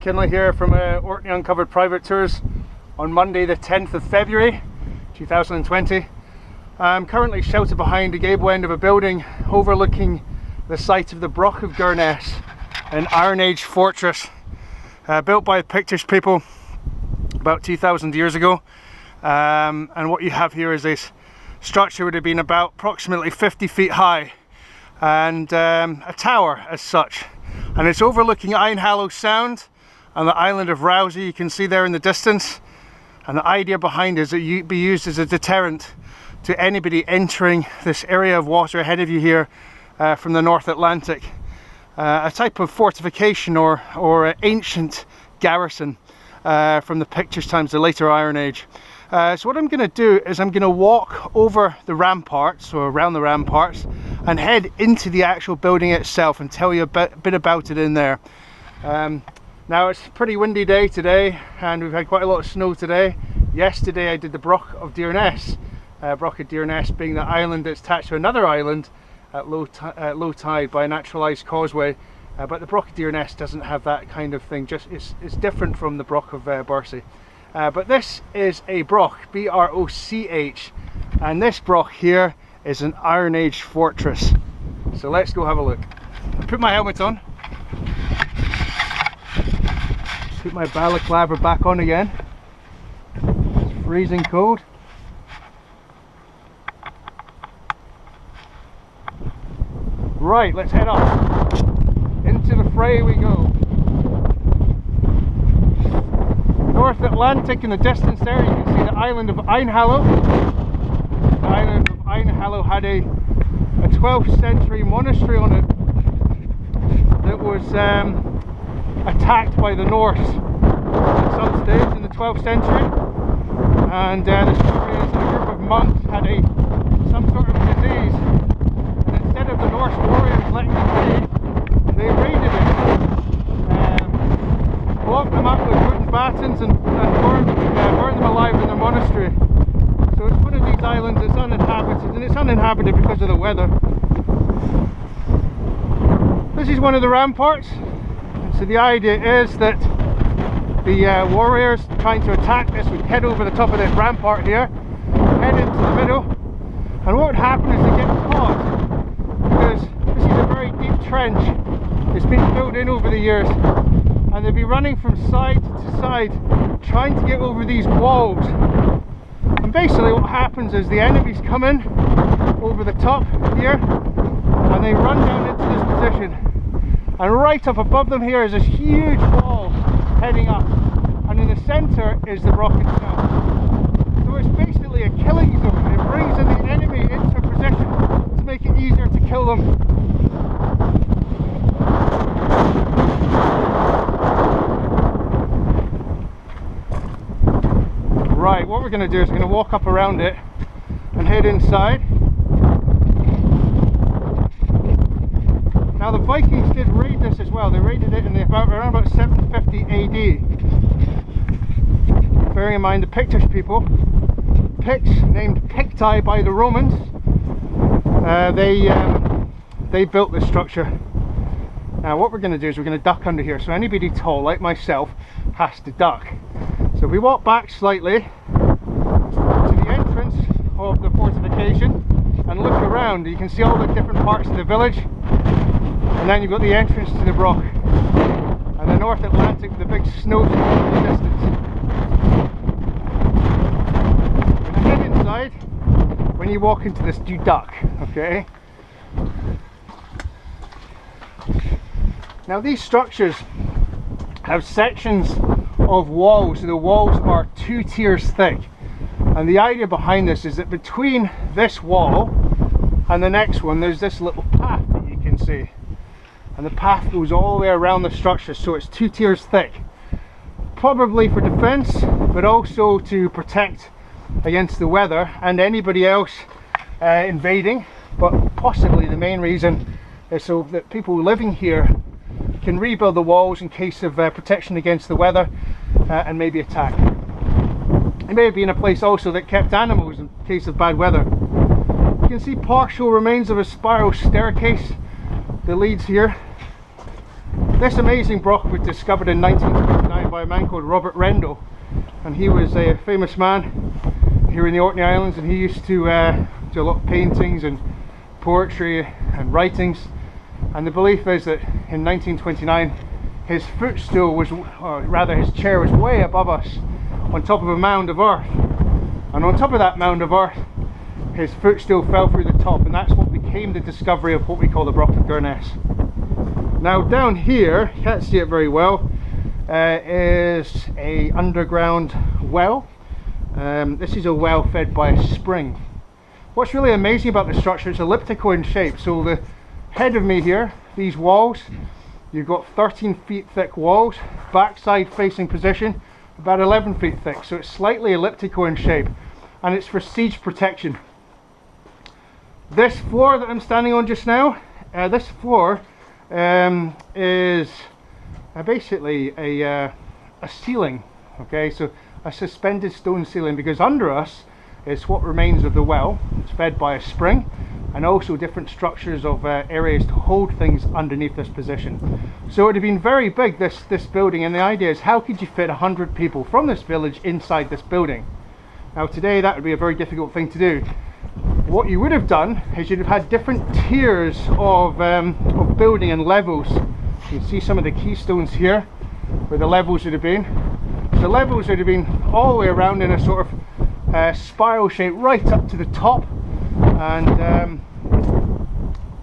Kinley here from Orkney Uncovered Private Tours on Monday the 10th of February 2020. I'm currently sheltered behind the gable end of a building overlooking the site of the Broch of Gurness, an Iron Age fortress built by the Pictish people about 2,000 years ago. And what you have here is this structure would have been about approximately 50 feet high and a tower as such. And it's overlooking Ironhallow Sound and the island of Rousey, you can see there in the distance. And the idea behind it is that you'd be used as a deterrent to anybody entering this area of water ahead of you here from the North Atlantic. A type of fortification or ancient garrison from the Pictish times, the later Iron Age. So what I'm going to do is I'm going to walk over the ramparts or around the ramparts and head into the actual building itself and tell you a bit about it in there. Now it's a pretty windy day today and we've had quite a lot of snow today. Yesterday I did the Broch of Deerness, Broch of Deerness being the island that's attached to another island at low tide by a naturalised causeway. But the Broch of Deerness doesn't have that kind of thing, just it's different from the Broch of Bursey. But this is a Broch, B-R-O-C-H, and this Broch here is an Iron Age fortress. So let's go have a look. Put my helmet on. Put my balaclava back on again. It's freezing cold. Right, let's head off. Into the fray we go. North Atlantic in the distance there, you can see the island of Ironhallow. The island of Ironhallow had a 12th century monastery on it that was attacked by the Norse at some stage in the 12th century. And the story is that a group of monks had some sort of disease, and instead of the Norse warriors letting them be, they raided it. Blocked them up with wooden batons and burned them alive in the monastery. So it's one of these islands that's uninhabited, and it's uninhabited because of the weather. This is one of the ramparts. And so the idea is that the warriors trying to attack this would head over the top of this rampart here, head into the middle, and what would happen is they get caught, because this is a very deep trench. It's been filled in over the years. And they'd be running from side to side trying to get over these walls. And basically what happens is the enemies come in over the top here and they run down into this position, and right up above them here is this huge wall heading up, and in the centre is the Broch itself. So it's basically a killing zone. It brings in the enemy into a position to make it easier to kill them. Right, what we're going to do is we're going to walk up around it and head inside. Now the Vikings did raid this as well. They raided it in around about 750 AD. Bearing in mind the Pictish people, Picts, named Picti by the Romans, they built this structure. Now what we're going to do is we're going to duck under here, so anybody tall like myself has to duck. So if we walk back slightly to the entrance of the fortification and look around, you can see all the different parts of the village, and then you've got the entrance to the Broch and the North Atlantic with the big snow in the distance. When you head inside, when you walk into this, you duck, okay? Now these structures have sections of walls, so the walls are 2 tiers thick, and the idea behind this is that between this wall and the next one there's this little path that you can see, and the path goes all the way around the structure, so it's 2 tiers thick, probably for defense but also to protect against the weather and anybody else invading, but possibly the main reason is so that people living here can rebuild the walls in case of protection against the weather and maybe attack. It may have been a place also that kept animals in case of bad weather. You can see partial remains of a spiral staircase that leads here. This amazing broch was discovered in 1929 by a man called Robert Rendell, and he was a famous man here in the Orkney Islands, and he used to do a lot of paintings and poetry and writings. And the belief is that in 1929 his footstool was, or rather his chair was way above us on top of a mound of earth, and on top of that mound of earth his footstool fell through the top, and that's what became the discovery of what we call the Broch of Gurness. Now down here, you can't see it very well, is a underground well. This is a well fed by a spring. What's really amazing about the structure, it's elliptical in shape. So the head of me here, these walls, you've got 13 feet thick walls, backside facing position, about 11 feet thick. So it's slightly elliptical in shape, and it's for siege protection. This floor that I'm standing on just now, this floor is basically a ceiling, okay, so a suspended stone ceiling, because under us is what remains of the well. It's fed by a spring, and also different structures of areas to hold things underneath this position. So it would have been very big, this building, and the idea is how could you fit 100 people from this village inside this building? Now today that would be a very difficult thing to do. What you would have done is you'd have had different tiers of building and levels. You can see some of the keystones here where the levels would have been. The levels would have been all the way around in a sort of spiral shape right up to the top, and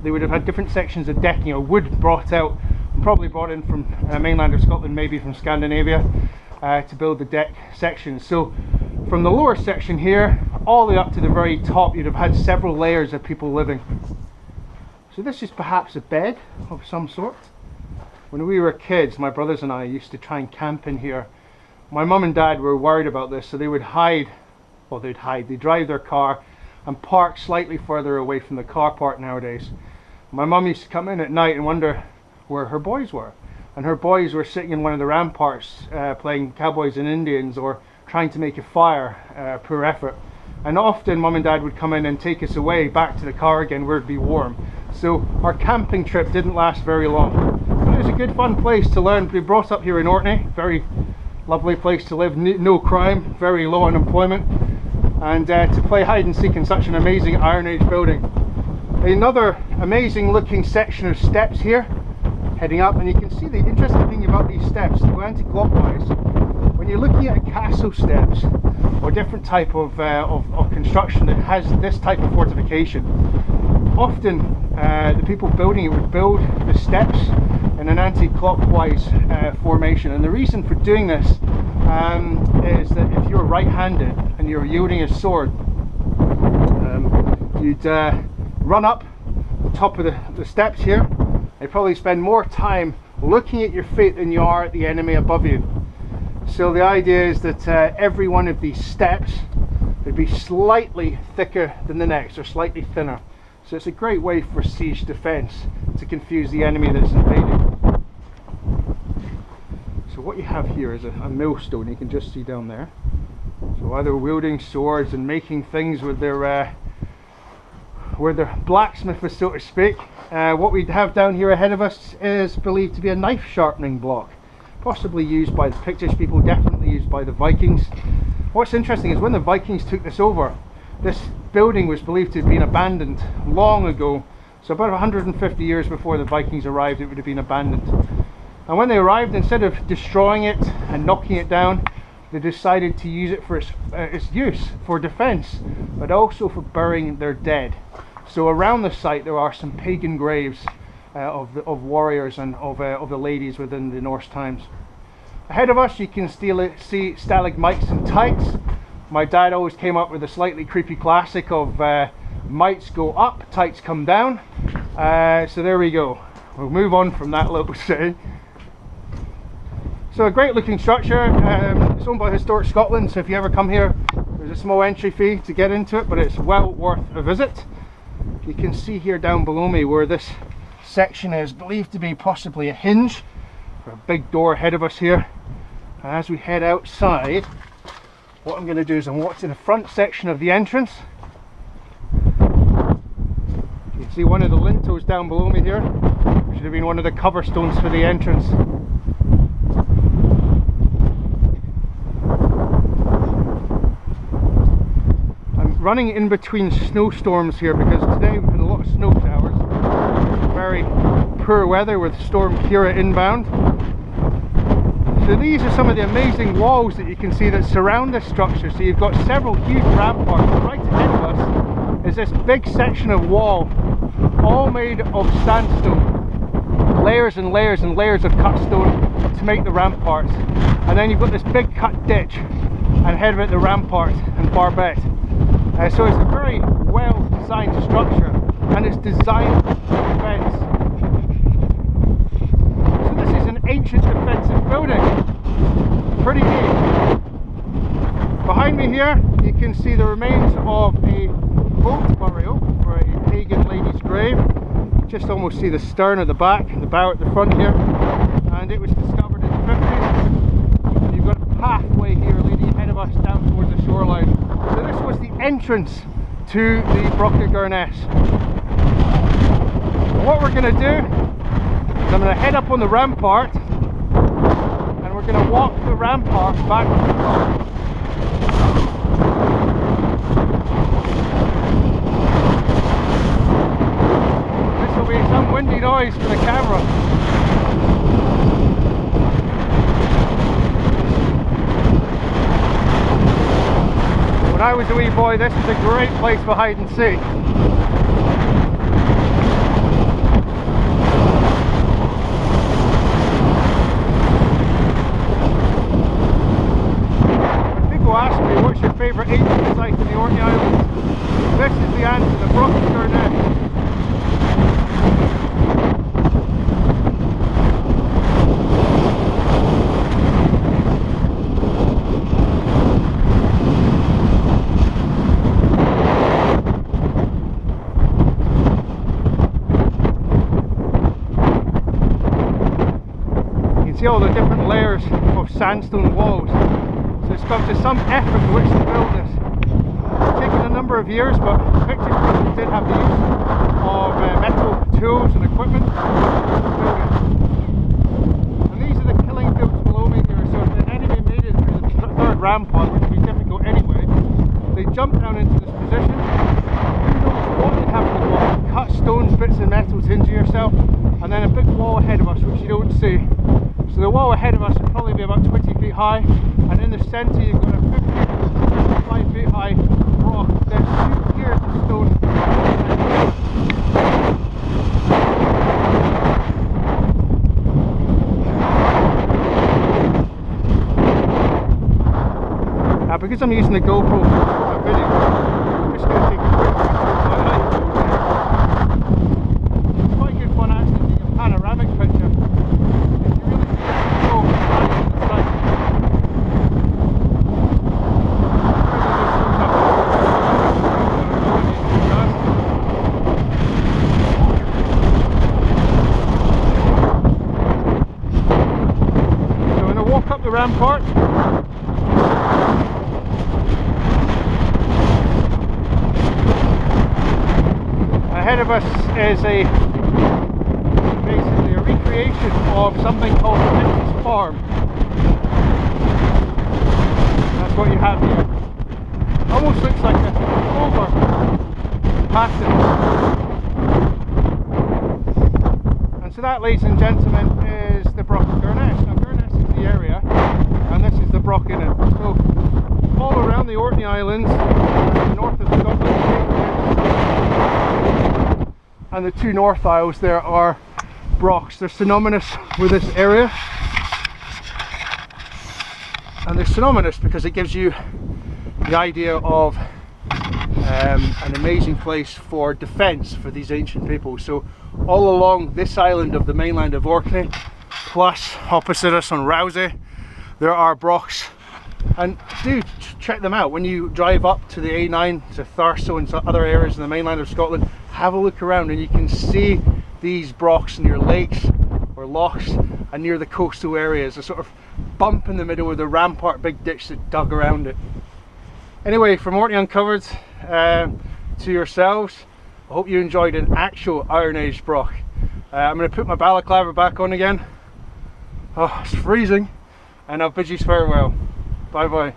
they would have had different sections of decking or wood brought out, probably brought in from mainland or Scotland, maybe from Scandinavia, to build the deck sections. So from the lower section here all the way up to the very top, you'd have had several layers of people living. So this is perhaps a bed of some sort. When we were kids, my brothers and I used to try and camp in here. My mum and dad were worried about this, so they would hide, well, they'd drive their car and park slightly further away from the car park nowadays. My mum used to come in at night and wonder where her boys were, and her boys were sitting in one of the ramparts playing cowboys and Indians or trying to make a fire, poor effort. And often mum and dad would come in and take us away back to the car again where it'd be warm. So our camping trip didn't last very long. But it was a good fun place to learn. We were brought up here in Orkney, very lovely place to live, no crime, very low unemployment, and to play hide and seek in such an amazing Iron Age building. Another amazing looking section of steps here, heading up, and you can see the interesting thing about these steps, to go anti-clockwise. When you're looking at castle steps or different type of construction that has this type of fortification, often the people building it would build the steps in an anti-clockwise formation, and the reason for doing this is that if you're right-handed and you're wielding a sword, you'd run up the top of the steps here. You'd probably spend more time looking at your feet than you are at the enemy above you. So the idea is that every one of these steps would be slightly thicker than the next, or slightly thinner. So it's a great way for siege defense to confuse the enemy that's invading. So what you have here is a millstone, you can just see down there. So either wielding swords and making things with their blacksmith, so to speak. What we have down here ahead of us is believed to be a knife sharpening block, possibly used by the Pictish people, definitely used by the Vikings. What's interesting is when the Vikings took this over, this building was believed to have been abandoned long ago. So about 150 years before the Vikings arrived, it would have been abandoned. And when they arrived, instead of destroying it and knocking it down, they decided to use it for its use for defense, but also for burying their dead. So around the site there are some pagan graves of warriors and of the ladies within the Norse times. Ahead of us you can see stalagmites and tights. My dad always came up with a slightly creepy classic of mites go up, tights come down. So there we go. We'll move on from that little saying. So a great looking structure. It's owned by Historic Scotland, so if you ever come here there's a small entry fee to get into it, but it's well worth a visit. You can see here down below me where this section is believed to be possibly a hinge, or a big door ahead of us here. And as we head outside, what I'm going to do is I'm walking to the front section of the entrance. You can See one of the lintels down below me here, which should have been one of the cover stones for the entrance. I'm running in between snowstorms here because today we've had a lot of snow showers. Very poor weather with Storm Kira inbound. So these are some of the amazing walls that you can see that surround this structure. So you've got several huge ramparts. Right ahead of us is this big section of wall, all made of sandstone. Layers and layers and layers of cut stone to make the ramparts. And then you've got this big cut ditch, and ahead of it the rampart and barbette. So it's a very well designed structure, and it's designed for defence. So this is an ancient defensive building. Pretty neat. Behind me here you can see the remains of a boat burial for a pagan lady's grave. Just almost see the stern at the back and the bow at the front here, and it was discovered in the 50s. And you've got a pathway here leading ahead of us down towards the shoreline. So this was the entrance to the Broch of Gurness. What we're going to do is I'm going to head up on the rampart, and we're going to walk the rampart back to the top. This will be some windy noise for the camera. When I was a wee boy, this was a great place for hide and seek. When people ask me what's your favourite ancient site in the Orkney Islands, this is the answer, the Broch of Gurness. See all the different layers of sandstone walls. So it's come to some effort in which to build this. It's taken a number of years, but Pictish people did have the use of metal tools and equipment to build it. And these are the killing fields below me here, so if the enemy made it through the third rampart, which would be difficult anyway, they jump down into this position. Who knows what they have to do? Cut stones, bits of metal to injure yourself, and then a big wall ahead of us which you don't see. So the wall ahead of us will probably be about 20 feet high, and in the centre you've got a 50 to 55 feet high rock. There's huge gears of stone. Now because I'm using the GoPro for the video, I'm just going to take a quick picture. It's quite good fun actually taking a panoramic picture. Up the rampart. Ahead of us is basically a recreation of something called the Pictish farm. That's what you have here. Almost looks like a clover pattern. And so that, ladies and gentlemen, is the Broch of Gurness. Now Gurness is the area, and this is the Broch in it. So all around the Orkney Islands, north of Scotland, and the two North Isles, there are Brochs. They're synonymous with this area, and they're synonymous because it gives you the idea of an amazing place for defence for these ancient people. So all along this island of the mainland of Orkney, plus opposite us on Rousey, there are Brochs, and do check them out when you drive up to the A9 to Thurso and other areas in the mainland of Scotland. Have a look around and you can see these Brochs near lakes or lochs and near the coastal areas, a sort of bump in the middle with the rampart big ditch that dug around it. Anyway, from Orkney Uncovered to yourselves, I hope you enjoyed an actual Iron Age Broch. I'm going to put my balaclava back on again. Oh, it's freezing, and I'll bid you farewell. Bye bye.